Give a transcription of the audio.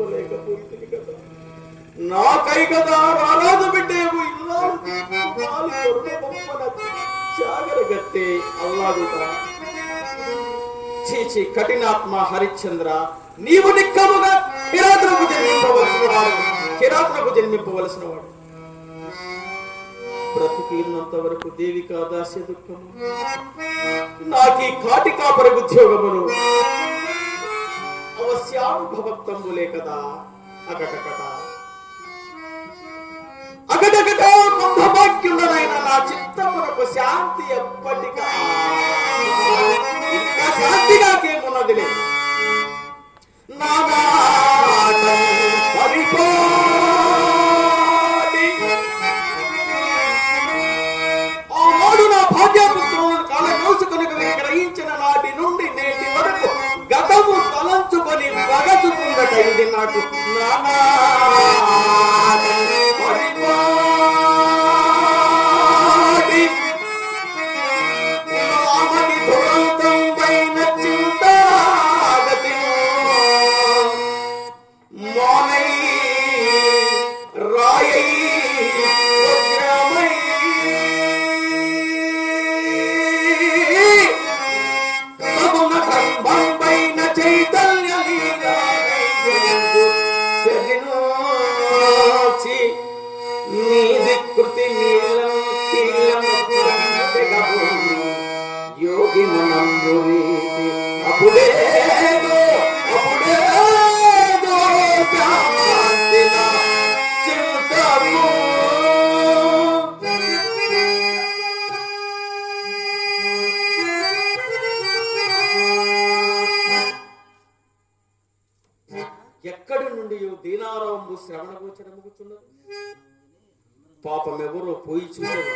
చెప్పలేకపోయింది కదా. నాకై కదా రారాజు బిడ్డేవు ఇల్లాంటి జాగరగట్టే అల్లాగుట. చీచి కఠినాత్మ హరిశ్చంద్ర, నీవు నిక్కముగా కిరాతులకు జన్మింపవలసిన వాడు. బ్రతికినంత వరకు దేవికా దాస్య దుఃఖము, నాకీ కాటి కాపర ఉద్యోగమును అవశ్యానుభవత్వములే కదా. అగటకట అగటకట మందభాగ్యుడనైన నా చిత్తమునకు శాంతి ఎప్పటికా ఇంకా శాంతిగాకేమున్నదిలే. ఆనాడు నా భాగ్యపుత్రులను కాలకౌసుకొనకు విగ్రహించిన నాటి నుండి నేటి వరకు గతము తలంచుకొని పగచుకుందటైంది నాకు. ఎక్కడి నుండి దీనారావు శ్రవణ గోచరముగుతున్నది. పాపం ఎవరో పోయి చూసేవారు.